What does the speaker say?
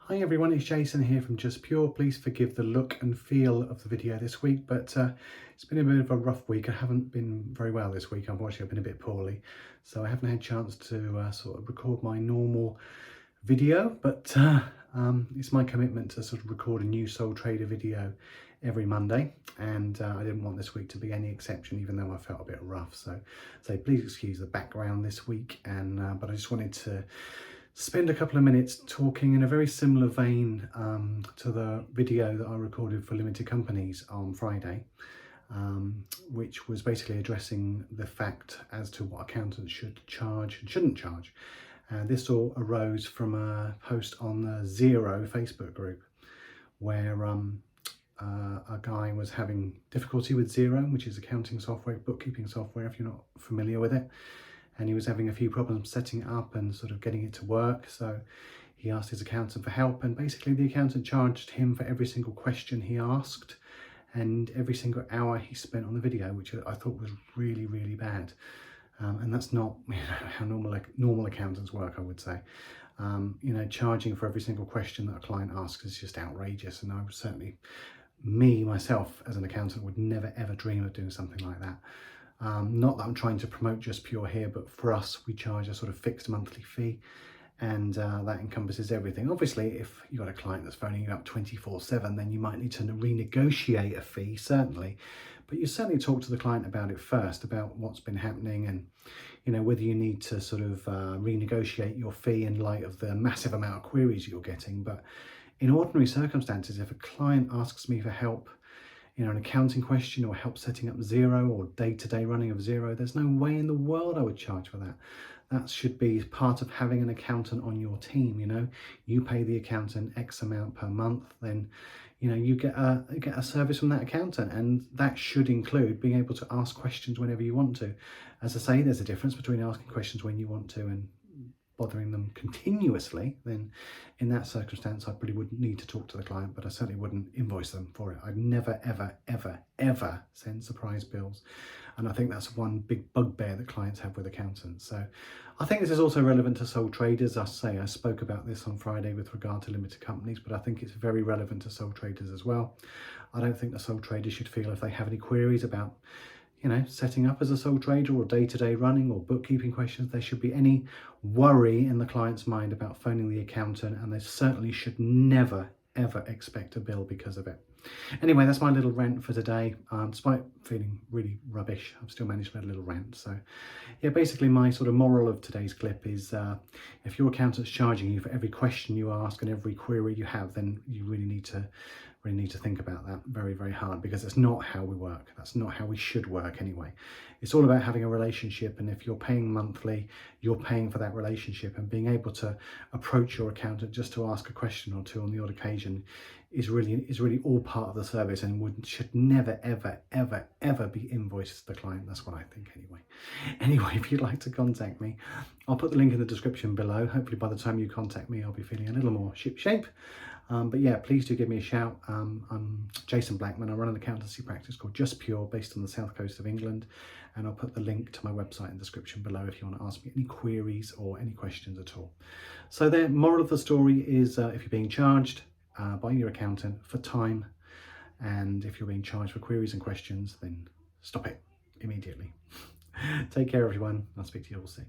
Hi everyone, it's Jason here from Just Pure. Please forgive the look and feel of the video this week, but it's been a bit of a rough week. I haven't been very well this week, unfortunately. I've been a bit poorly, so I haven't had a chance to sort of record my normal video, but it's my commitment to sort of record a new Sole Trader video every Monday, and I didn't want this week to be any exception, even though I felt a bit rough. So please excuse the background this week, and but I just wanted to spend a couple of minutes talking in a very similar vein to the video that I recorded for limited companies on Friday, which was basically addressing the fact as to what accountants should charge and shouldn't charge. This all arose from a post on the Xero Facebook group where a guy was having difficulty with Xero, which is accounting software, bookkeeping software, if you're not familiar with it. And he was having a few problems setting it up and sort of getting it to work. So he asked his accountant for help, and basically the accountant charged him for every single question he asked and every single hour he spent on the video, which I thought was really, really bad. And that's not how normal accountants work, I would say. Charging for every single question that a client asks is just outrageous. And I would certainly, myself as an accountant, would never ever dream of doing something like that. Not that I'm trying to promote Just Pure here, but for us, we charge a sort of fixed monthly fee, and that encompasses everything. Obviously, if you've got a client that's phoning you up 24/7, then you might need to renegotiate a fee, certainly. But you certainly talk to the client about it first, about what's been happening, and whether you need to sort of renegotiate your fee in light of the massive amount of queries you're getting. But in ordinary circumstances, if a client asks me for help, an accounting question or help setting up Xero or day-to-day running of Xero, there's no way in the world I would charge for that. That should be part of having an accountant on your team. You pay the accountant X amount per month, then you get a service from that accountant, and that should include being able to ask questions whenever you want to. As I say, there's a difference between asking questions when you want to and bothering them continuously. Then in that circumstance I probably wouldn't need to talk to the client, but I certainly wouldn't invoice them for it. I'd never ever send surprise bills, and I think that's one big bugbear that clients have with accountants. So I think this is also relevant to sole traders. I spoke about this on Friday with regard to limited companies, but I think it's very relevant to sole traders as well. I don't think the sole traders should feel if they have any queries about setting up as a sole trader or day-to-day running or bookkeeping questions, there should be any worry in the client's mind about phoning the accountant, and they certainly should never, ever expect a bill because of it. Anyway, that's my little rant for today. Despite feeling really rubbish, I've still managed to make a little rant. So yeah, basically my sort of moral of today's clip is if your accountant's charging you for every question you ask and every query you have, then you really need to think about that very, very hard, because it's not how we work. That's not how we should work anyway. It's all about having a relationship, and if you're paying monthly, you're paying for that relationship, and being able to approach your accountant just to ask a question or two on the odd occasion is really all part of the service, and should never, ever, ever, ever be invoiced to the client. That's what I think anyway. If you'd like to contact me, I'll put the link in the description below. Hopefully by the time you contact me, I'll be feeling a little more shipshape. But yeah, please do give me a shout. I'm Jason Blackman. I run an accountancy practice called Just Pure, based on the south coast of England, and I'll put the link to my website in the description below if you want to ask me any queries or any questions at all. So the moral of the story is if you're being charged by your accountant for time, and if you're being charged for queries and questions, then stop it immediately. Take care everyone. I'll speak to you all soon.